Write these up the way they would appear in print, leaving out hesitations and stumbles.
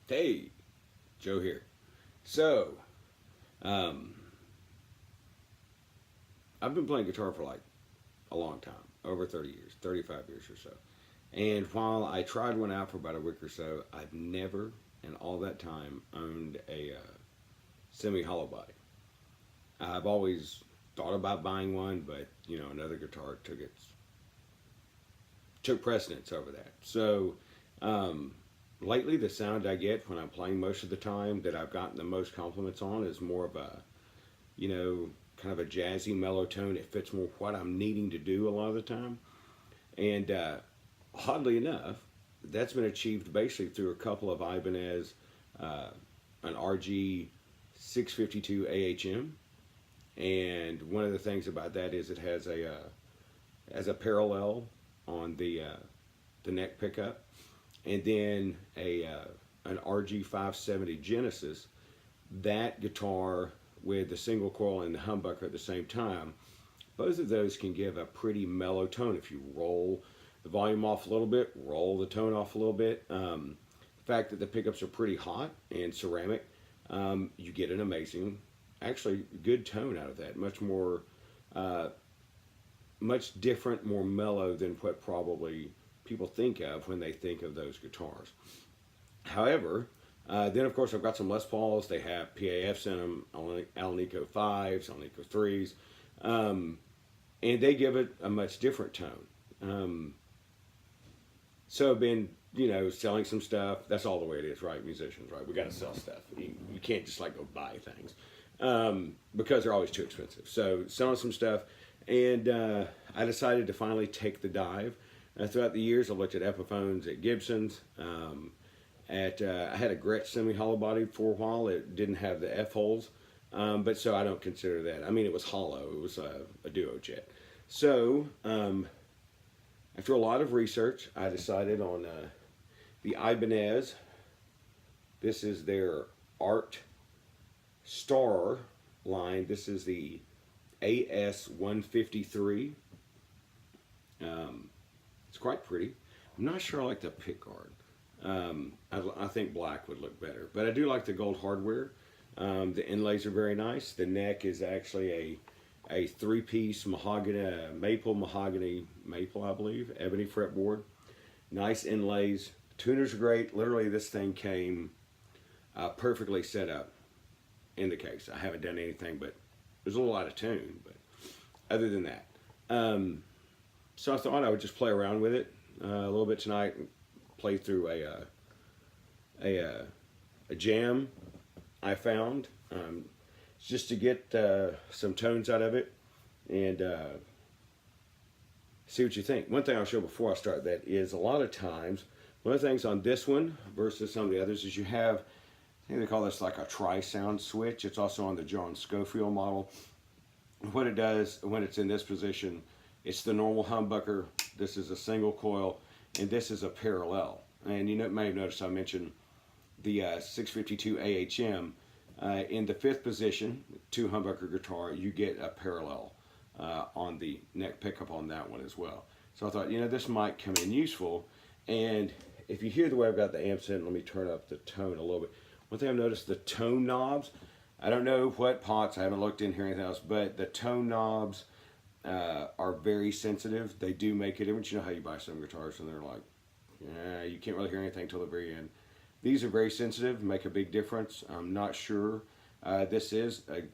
Hey, Joe here. So, um, I've been playing guitar for like a long time, over 30 years, 35 years or so. And while I tried one out for about a week or so, I've never in all that time owned a semi hollow body. I've always thought about buying one, but another guitar took precedence over that. So, um, lately the sound I get when I'm playing most of the time that I've gotten the most compliments on is more of a you know, kind of a jazzy mellow tone. It fits more what I'm needing to do a lot of the time. And oddly enough, that's been achieved basically through a couple of Ibanez, uh, an RG 652 AHM. And one of the things about that is it has a parallel on the neck pickup, and then an RG 570 Genesis. That guitar with the single coil and the humbucker at the same time, both of those can give a pretty mellow tone. If you roll the volume off a little bit, roll the tone off a little bit. The fact that the pickups are pretty hot and ceramic, you get an amazing, actually good tone out of that. Much more, much different, more mellow than what probably people think of when they think of those guitars. However, then of course I've got some Les Pauls. They have PAFs in them, Alnico 5s, Alnico 3s, and they give it a much different tone. So I've been, selling some stuff. That's all the way it is, right? Musicians, right? We got to sell stuff. You can't just like go buy things because they're always too expensive. So selling some stuff, and I decided to finally take the dive. Throughout the years, I looked at Epiphones, at Gibsons. I had a Gretsch semi-hollow body for a while. It didn't have the F holes, but so I don't consider that. I mean, it was hollow. It was a duo jet. So after a lot of research, I decided on the Ibanez. This is their Art Star line. This is the AS153. It's quite pretty. I'm not sure I like the pick guard. I think black would look better, but I do like the gold hardware. The inlays are very nice. The neck is actually a three-piece mahogany, maple, I believe, ebony fretboard. Nice inlays. Tuners are great. Literally, this thing came perfectly set up in the case. I haven't done anything, but there's a little out of tune. But other than that, so I thought I would just play around with it a little bit tonight. Play through a jam I found, just to get some tones out of it and see what you think. One thing I'll show before I start that is a lot of times, one of the things on this one versus some of the others is you have, I think they call this like a tri-sound switch. It's also on the John Scofield model. What it does when it's in this position, it's the normal humbucker. This is a single coil, and this is a parallel. And you may have noticed I mentioned the 652 AHM. In the fifth position, two humbucker guitar, you get a parallel on the neck pickup on that one as well. So I thought, this might come in useful. And if you hear the way I've got the amps in, let me turn up the tone a little bit. One thing I've noticed, the tone knobs, I don't know what pots, I haven't looked in here or anything else, but the tone knobs are very sensitive. They do make a difference. You know how you buy some guitars and they're like, you can't really hear anything until the very end. These are very sensitive, make a big difference. I'm not sure. This is an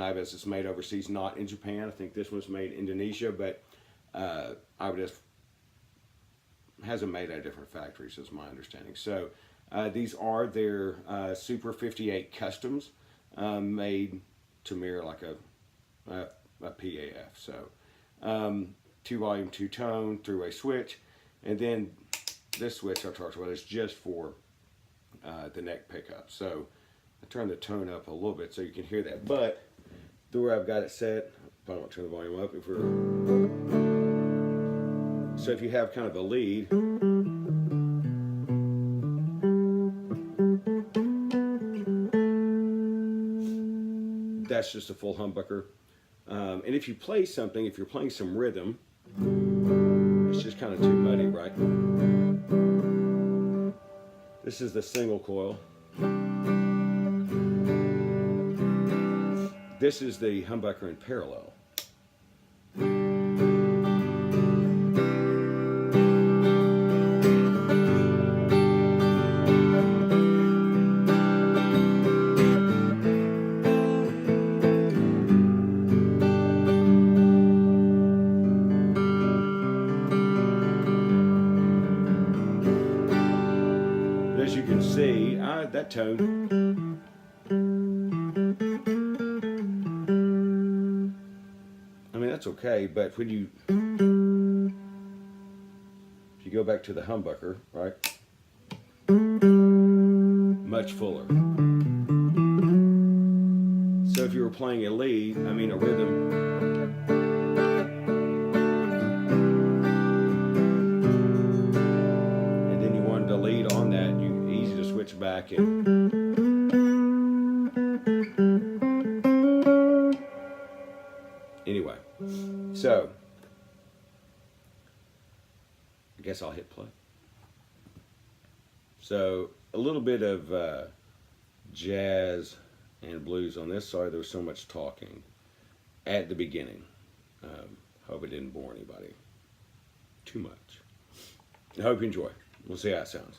Ibanez that's made overseas, not in Japan. I think this one's made in Indonesia, but Ibanez hasn't made at a different factories, is my understanding. So these are their Super 58 Customs, made to mirror like a PAF. So 2-volume, 2-tone, three-way switch, and then this switch I talked about is just for the neck pickup. So I turn the tone up a little bit so you can hear that. But the way I've got it set, probably won't turn the volume up. So if you have kind of a lead, that's just a full humbucker. And if you play something, if you're playing some rhythm, it's just kind of too muddy, right? This is the single coil. This is the humbucker in parallel. But as you can see, that tone, I mean, that's okay, but when you, if you go back to the humbucker, right, much fuller. So if you were playing a lead, I mean a rhythm, and then you wanted to lead on that, easy to switch back and anyway, so I guess I'll hit play. So a little bit of jazz and blues on this. Sorry there was so much talking at the beginning. Hope it didn't bore anybody too much. I hope you enjoy. We'll see how it sounds.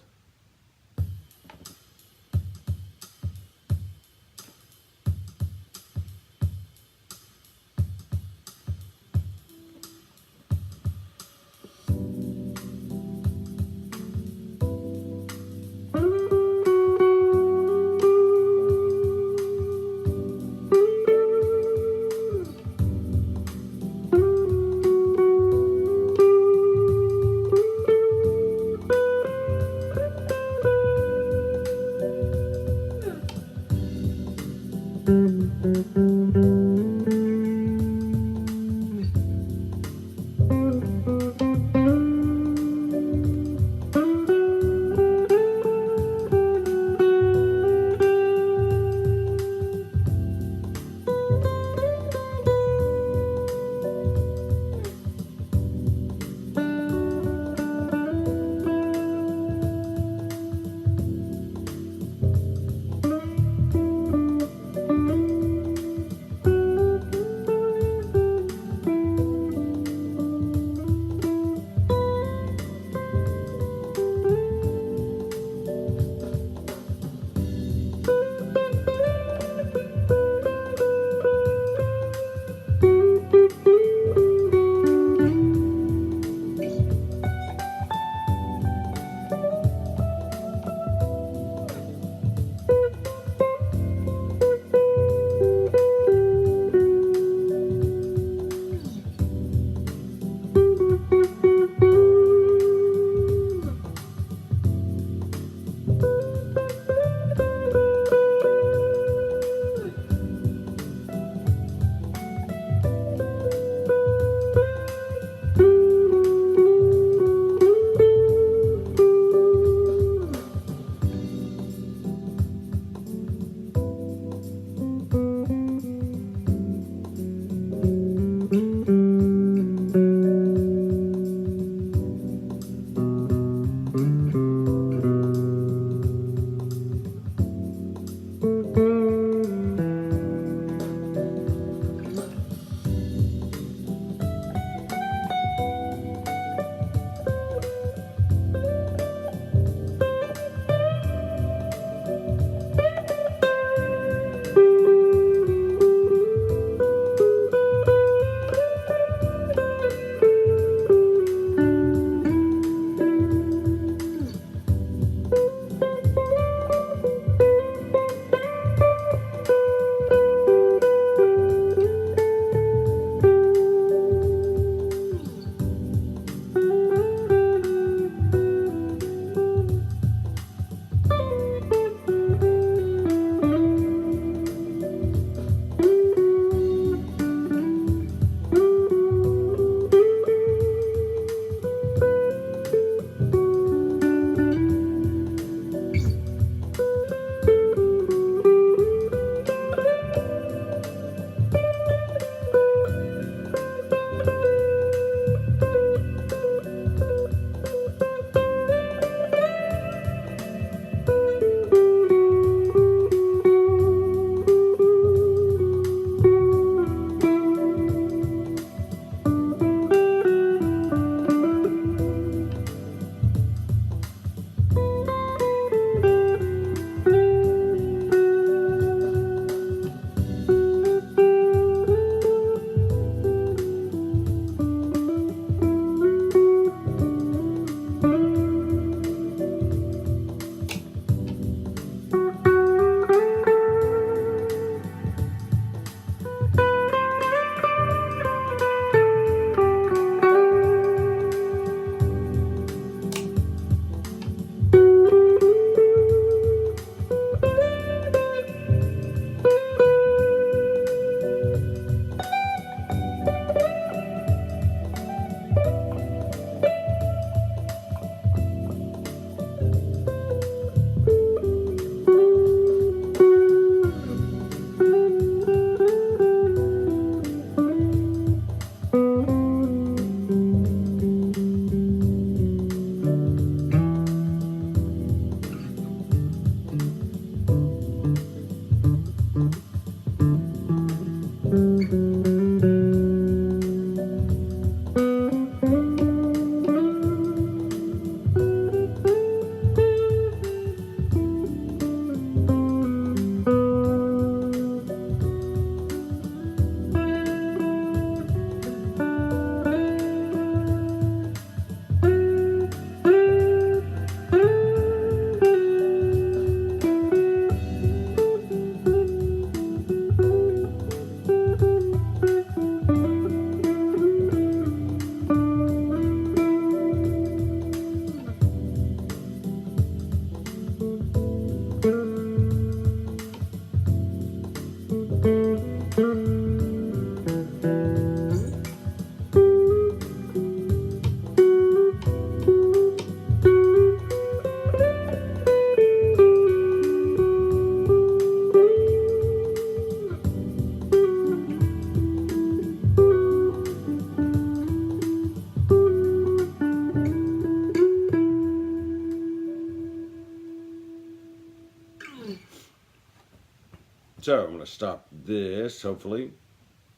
So I'm going to stop this, hopefully.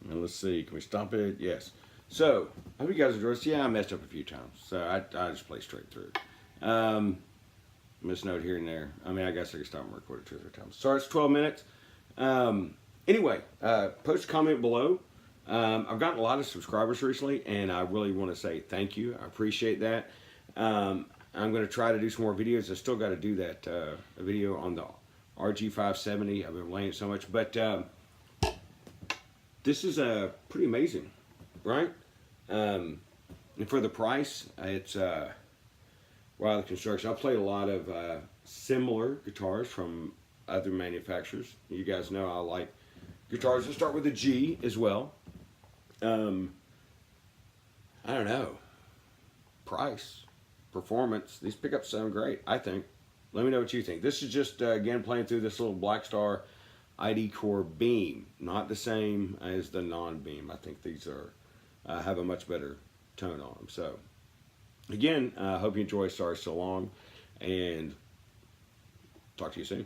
And let's see, can we stop it? Yes. So, I hope you guys enjoyed this. Yeah, I messed up a few times. So I just play straight through. Miss note here and there. I mean, I guess I can stop and record it 2 or 3 times. Sorry, it's 12 minutes. Anyway, post a comment below. I've gotten a lot of subscribers recently, and I really want to say thank you. I appreciate that. I'm going to try to do some more videos. I still got to do that a video on the RG570. I've been playing it so much, but this is pretty amazing, right? And for the price, it's wow, the construction. I played a lot of similar guitars from other manufacturers. You guys know I like guitars that start with a G as well. I don't know. Price, performance. These pickups sound great, I think. Let me know what you think. This is just, again, playing through this little Blackstar ID Core Beam. Not the same as the non-Beam. I think these are have a much better tone on them. So, again, I hope you enjoy. Sorry so long. And talk to you soon.